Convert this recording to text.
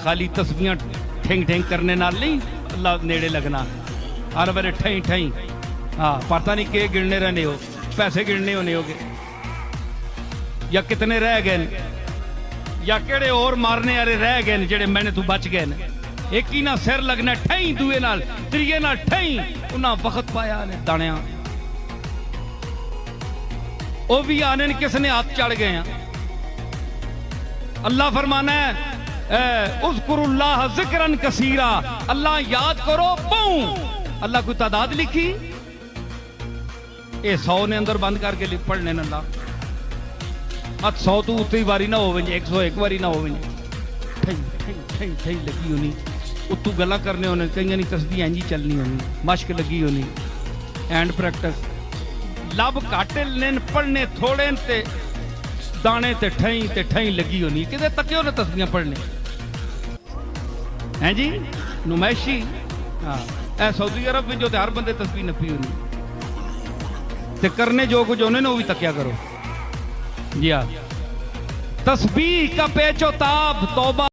خالی تسبیحاں thing thing کرنے نال نہیں اللہ نیڑے لگنا، ہر ویلے ٹھیں ٹھیں ہاں پتہ نہیں کہ گننے رہنے ہو، پیسے گننے ہونے ہوگے یا کتنے رہ گئے یا کہڑے اور مارنے والے رہ گئے جڑے میں نے تو بچ گئے، ایک ہی نہ سر لگنا ٹھیں دوے نال تریے نال ٹھیں، انہاں وقت پایا نے دانیاں وہ بھی آنے کس نے ہاتھ چڑھ گئے ہیں۔ اللہ فرمانا ہے اذکروا اللہ ذکرن کثیرا، اللہ یاد کرو پاؤں، اللہ کوئی تعداد لکھی اے 100 نے اندر بند کر کے پڑھنے اللہ 100 تو اتنی واری نہ ہوئے 101 واری نہ ہوئے لگی ہونی اتو گلا کرنے ہونے کئی نہیں تسبیح اینجی چلنی ہونی مشق لگی ہونی اینڈ پریکٹس لب کاٹے لین پڑھنے تھوڑے تے دانے تے ٹھیں لگی ہونی کدے تکے ہونے تسبیحاں پڑھنے ہیں جی نمائشی اے سعودی عرب میں جو تے ہر بندے تسبیح نپی ہونی تے کرنے جو کچھ ہونے وہ بھی تکیا کرو جی ہاں تسبیح کا پیچ و تاب توبہ